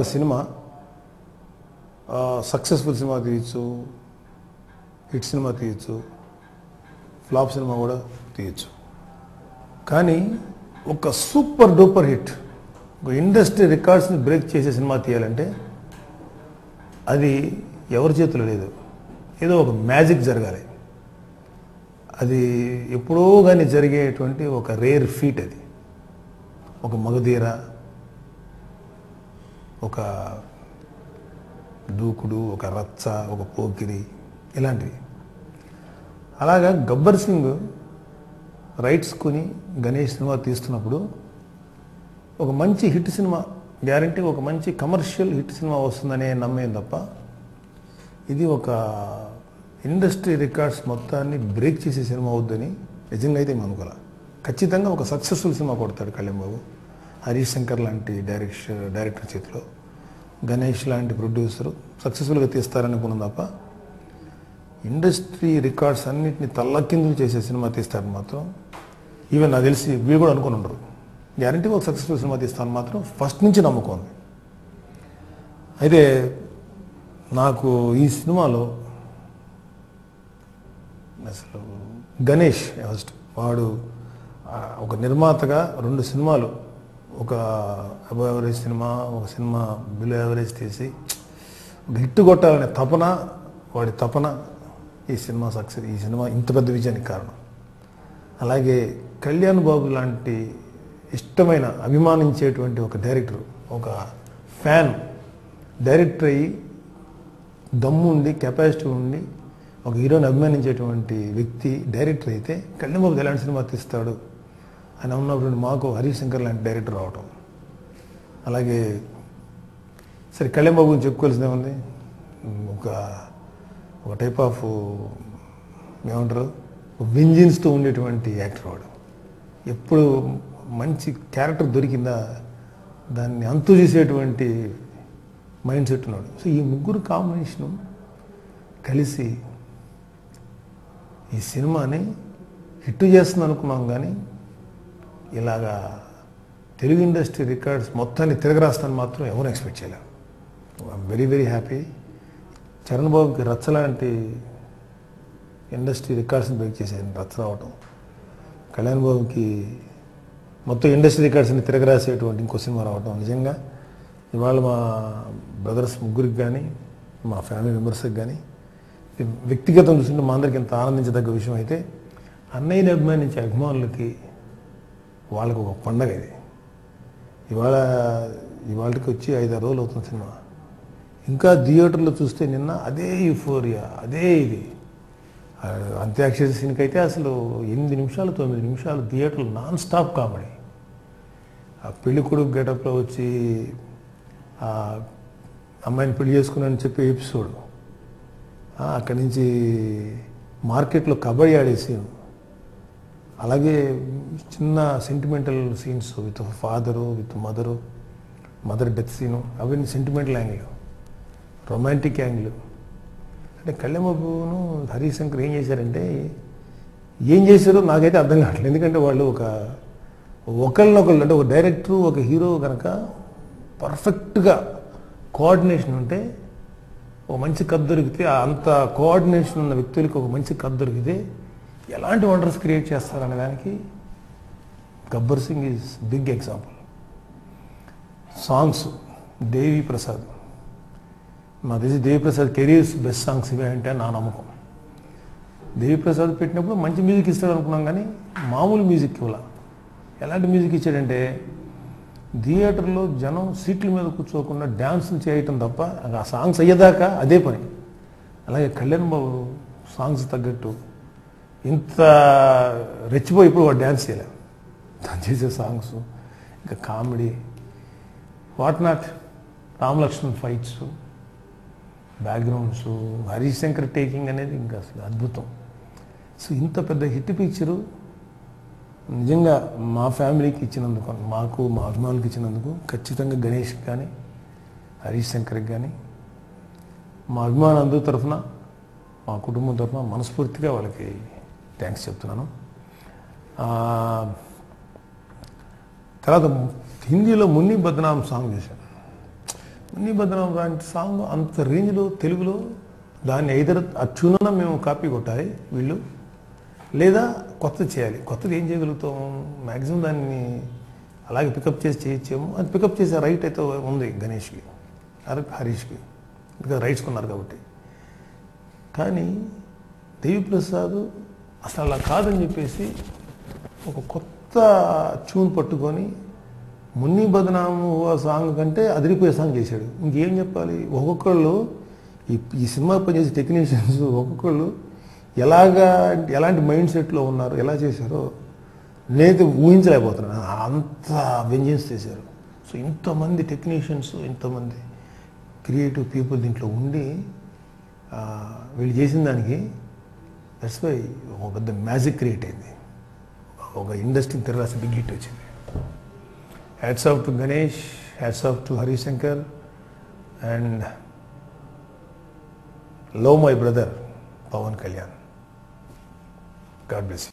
ఒక cinema successful cinema తీయచ్చు, hit cinema తీయచ్చు, ఫ్లాప్ సినిమా కూడా తీయచ్చు. కానీ ఒక సూపర్ డూపర్ హిట్, ఒక ఇండస్ట్రీ రికార్డ్స్ని బ్రేక్ చేసే సినిమా తీయాలంటే అది ఎవరి చేతిలో లేదు. ఏదో ఒక మ్యాజిక్ జరగాలి. అది ఎప్పుడో కానీ జరిగేటువంటి ఒక రేర్ ఫీట్. అది ఒక మగధీర, ఒక దూకుడు, ఒక రచ్చ, ఒక పోకిరి, ఇలాంటివి. అలాగా గబ్బర్ సింగ్ రైట్స్ కొని గణేష్ సినిమా తీస్తున్నప్పుడు ఒక మంచి హిట్ సినిమా గ్యారంటీ, ఒక మంచి కమర్షియల్ హిట్ సినిమా వస్తుందనే నమ్మేం తప్ప ఇది ఒక ఇండస్ట్రీ రికార్డ్స్ మొత్తాన్ని బ్రేక్ చేసే సినిమా అవుద్దని నిజంగా అయితే మేము అనుకోలే. ఖచ్చితంగా ఒక సక్సెస్ఫుల్ సినిమా కొడతాడు కళ్యాణ్ బాబు. హరీష్ శంకర్ లాంటి డైరెక్టర్ చేతిలో, గణేష్ లాంటి ప్రొడ్యూసరు సక్సెస్ఫుల్గా తీస్తారనుకున్నాం తప్ప ఇండస్ట్రీ రికార్డ్స్ అన్నింటినీ తల్లకిందులు చేసే సినిమా తీస్తారని మాత్రం ఈవెన్ నాకు తెలిసి వీళ్ళు కూడా అనుకుని ఉండరు. గ్యారంటీ ఒక సక్సెస్ఫుల్ సినిమా తీస్తాను మాత్రం ఫస్ట్ నుంచి నమ్ముకోండి. అయితే నాకు ఈ సినిమాలో అసలు గణేష్ ఫస్ట్ వాడు ఒక నిర్మాతగా 2 సినిమాలు, ఒక అబవ్ యావరేజ్ సినిమా, ఒక సినిమా బిలో యావరేజ్ తీసి ఒక హిట్ కొట్టాలనే తపన, వాడి తపన ఈ సినిమా సక్సెస్, ఈ సినిమా ఇంత పెద్ద విజయానికి కారణం. అలాగే కళ్యాణ్ బాబు లాంటి ఇష్టమైన, అభిమానించేటువంటి ఒక డైరెక్టర్, ఒక ఫ్యాన్ డైరెక్టర్ అయ్యి దమ్ము ఉండి, కెపాసిటీ ఉండి, ఒక హీరోని అభిమానించేటువంటి వ్యక్తి డైరెక్టర్ అయితే కళ్యాణ్ బాబు ఎలాంటి సినిమా తీస్తాడు అని ఉన్నప్పుడు మాకు హరీష్ శంకర్ లాంటి డైరెక్టర్ రావటం. అలాగే సరే కళ్యాణ్ బాబు గురించి చెప్పుకోవాల్సిందే ఉంది. ఒక టైప్ ఆఫ్ ఏమంటారు, వెంజిన్స్తో ఉండేటువంటి యాక్టర్ వాడు. ఎప్పుడు మంచి క్యారెక్టర్ దొరికిందా దాన్ని అంతు చేసేటువంటి మైండ్ సెట్ ఉన్నాడు. సో ఈ ముగ్గురు కాంబినేషను కలిసి ఈ సినిమాని హిట్ చేస్తుంది అనుకున్నాం. కానీ ఇలాగా తెలుగు ఇండస్ట్రీ రికార్డ్స్ మొత్తాన్ని తిరగరాస్తాను మాత్రం ఎవరు ఎక్స్పెక్ట్ చేయలేరు. I'm very very happy. Charan బాబుకి రచ్చ లాంటి ఇండస్ట్రీ రికార్డ్స్ని బ్రేక్ చేసేది రచ్చ రావటం, కళ్యాణ్ బాబుకి మొత్తం ఇండస్ట్రీ రికార్డ్స్ని తిరగరాసేటువంటి ఇంకో సినిమా రావటం, నిజంగా ఇవాళ మా బ్రదర్స్ ముగ్గురికి కానీ, మా ఫ్యామిలీ మెంబర్స్కి కానీ వ్యక్తిగతం చూస్తుంటే మా అందరికి ఎంత ఆనందించదగ్గ విషయం. అయితే అన్నయ్యని అభిమానించే అభిమానులకి వాళ్ళకి ఒక పండగ ఇది. ఇవాళకి వచ్చి 5-6 రోజులు అవుతుంది సినిమా. ఇంకా థియేటర్లో చూస్తే నిన్న అదే యూఫోరియా, అదే ఇది. అంత్యాక్షరి సీన్కి అయితే అసలు 8 నిమిషాలు 9 నిమిషాలు థియేటర్లు నాన్ స్టాప్ కామెడీ. ఆ పెళ్లి కొడుకు గెటప్లో వచ్చి ఆ అమ్మాయిని పెళ్లి చేసుకున్నానని చెప్పే ఎపిసోడ్, అక్కడి నుంచి మార్కెట్లో కబడ్డీ ఆడే సీన్, అలాగే చిన్న sentimental scenes with father, with mother death scene, అవన్నీ సెంటిమెంటల్ యాంగిల్, రొమాంటిక్ యాంగిల్. అంటే కళ్యాణ్ బాబును హరీష్ శంకర్ ఏం చేశారో నాకైతే అర్థం కావట్లేదు. ఎందుకంటే వాళ్ళు ఒకళ్ళనొకళ్ళు అంటే ఒక డైరెక్టరు, ఒక హీరో కనుక పర్ఫెక్ట్గా కోఆర్డినేషన్ ఉంటే ఒక మంచి కథ దొరికితే, అంత కోఆర్డినేషన్ ఉన్న వ్యక్తులకి ఒక మంచి కథ దొరికితే ఎలాంటి వండర్స్ క్రియేట్ చేస్తారనే దానికి Gabbar Singh is big example. Songs Devi Prasad, నాకు తెలిసి Devi Prasad career's best songs ఇవే అంటే నా నమ్మకం. దేవి ప్రసాద్ పెట్టినప్పుడు మంచి మ్యూజిక్ ఇస్తాడు అనుకున్నాం, కానీ మామూలు మ్యూజిక్ ఇవ్వాల. ఎలాంటి మ్యూజిక్ ఇచ్చాడంటే థియేటర్లో జనం సీట్ల మీద కూర్చోకుండా డ్యాన్సులు చేయటం తప్ప ఆ సాంగ్స్ అయ్యేదాకా అదే పని. అలాగే కళ్యాణ్ బాబు సాంగ్స్ తగ్గట్టు ఇంత రెచ్చిపోయి ఇప్పుడు వాడు డ్యాన్స్ చేయలేం. తను చేసే సాంగ్స్ ఇంకా comedy, what not, Ram Laxman fights, backgrounds, Harish Shankar taking అనేది ఇంకా అసలు అద్భుతం. సో ఇంత పెద్ద హిట్ పిక్చరు నిజంగా మా ఫ్యామిలీకి ఇచ్చినందుకు, మాకు మా అభిమానులకి ఇచ్చినందుకు ఖచ్చితంగా గణేష్కి కానీ హరీష్ శంకర్కి కానీ మా అభిమానులందరి తరఫున, మా కుటుంబం తరఫున మనస్ఫూర్తిగా వాళ్ళకి థ్యాంక్స్ చెప్తున్నాను. తర్వాత హిందీలో మున్ని బద్నాం సాంగ్ చేశాను. మున్ని బదనం లాంటి సాంగ్ అంత రేంజ్లో తెలుగులో దాన్ని ఐదర్ అచ్చున మేము కాపీ కొట్టాలి వీళ్ళు, లేదా కొత్తది చేయాలి. కొత్తది ఏం చేయగలుగుతాం? మ్యాక్సిమం దాన్ని అలాగే పికప్ చేసి చేయొచ్చేమో. అది పికప్ చేసే రైట్ అయితే ఉంది గణేష్కి, హరీష్కి, ఇంకా రైట్స్ కొన్నారు కాబట్టి. కానీ దేవిప్రసాద్ అసలు అలా కాదని చెప్పేసి ఒక కొత్త ట్యూన్ పట్టుకొని మున్ని బదనాము సాంగ్ కంటే అదిరిపోయే సాంగ్ చేశాడు. ఇంకేం చెప్పాలి? ఒక్కొక్కళ్ళు ఈ సినిమా పనిచేసే టెక్నీషియన్స్ ఒక్కొక్కళ్ళు ఎలాంటి మైండ్ సెట్లో ఉన్నారు, ఎలా చేశారో నేనైతే ఊహించలేకపోతున్నాను. అంత వెంజెన్స్ చేశారు. సో ఇంతమంది టెక్నీషియన్స్, ఇంతమంది క్రియేటివ్ పీపుల్ దీంట్లో ఉండి వీళ్ళు చేసిన దానికి దట్స్ వై ఒక పెద్ద మ్యాజిక్ క్రియేట్ అయింది. ఒక ఇండస్ట్రీ తిరగాల్సిన బిగ్ హిట్ వచ్చింది. Hats off to Ganesh, hats off to Harishankar, and love my brother Pawan Kalyan. God bless you.